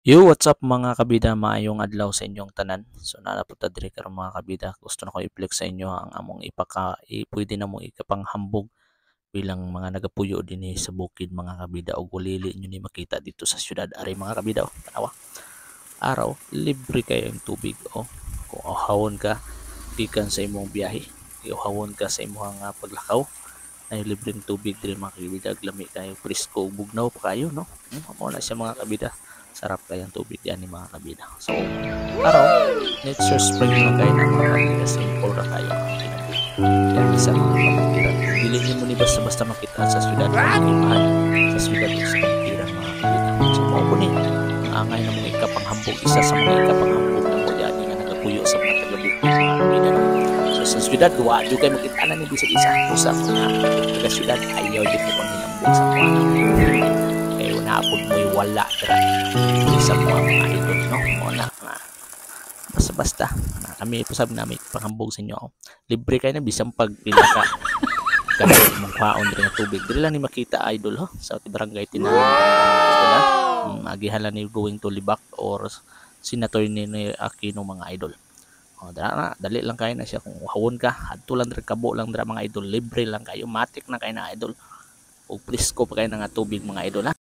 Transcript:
Yo, what's up mga kabida? Maayong adlaw sa inyong tanan. So nalapunta diri karon mga kabida. Gusto na ko i-flex sa inyo ang among pwede na mong ikapanghambog bilang mga nagapuyo din sa bukid mga kabida o gulili nyo ni makita dito sa syudad. Ari mga kabida, tanawa. Araw, libre kayo yung tubig. Kung uhawon ka, gikan sa imong biyahe. Uhawon ka sa imong paglakaw. Ay libreng tubig diri mga kabida. Lami kayo, presko, bugnaw pa kayo, no? Amo na siya mga kabida. Sarap kayang tubig yan ni mga kabida. So, araw, nature spring na kayo ng mga kabida. Simple na kayo ang kinabuhi. Yan isa mga kapatiran. Dili nyo mo ni basta-basta makita sa syudad. Mahal sa syudad sa kapatiran mga kabida. So, mga po ni, angay na mga ikapanghambog. Isa sa mga ikapanghambog na mo dyan nga nagapuyo sa mga tagabukid mga kabida. No? So, sa syudad, wadyo kayo makita na ni bisag-isa. Usa mga taga-syudad, ayaw din mo pang hinambog sa mga kayo naapod mo'y wala sa mga idol, no? Muna nga basta-basta kami po sabi namin panghambog sa inyo. Libre kayo na bisang pagpila ka kami mong kwaon rin ng tubig dili lang ni makita idol sa barangay Tinahan agihan lang ni going to Libak or senator ni Aquino mga idol. Dali lang kayo na siya kung hawon ka adto lang diri kabo lang dira mga idol, libre lang kayo, matik na kayo na idol. O presko pa kayo ng tubig mga idol ha.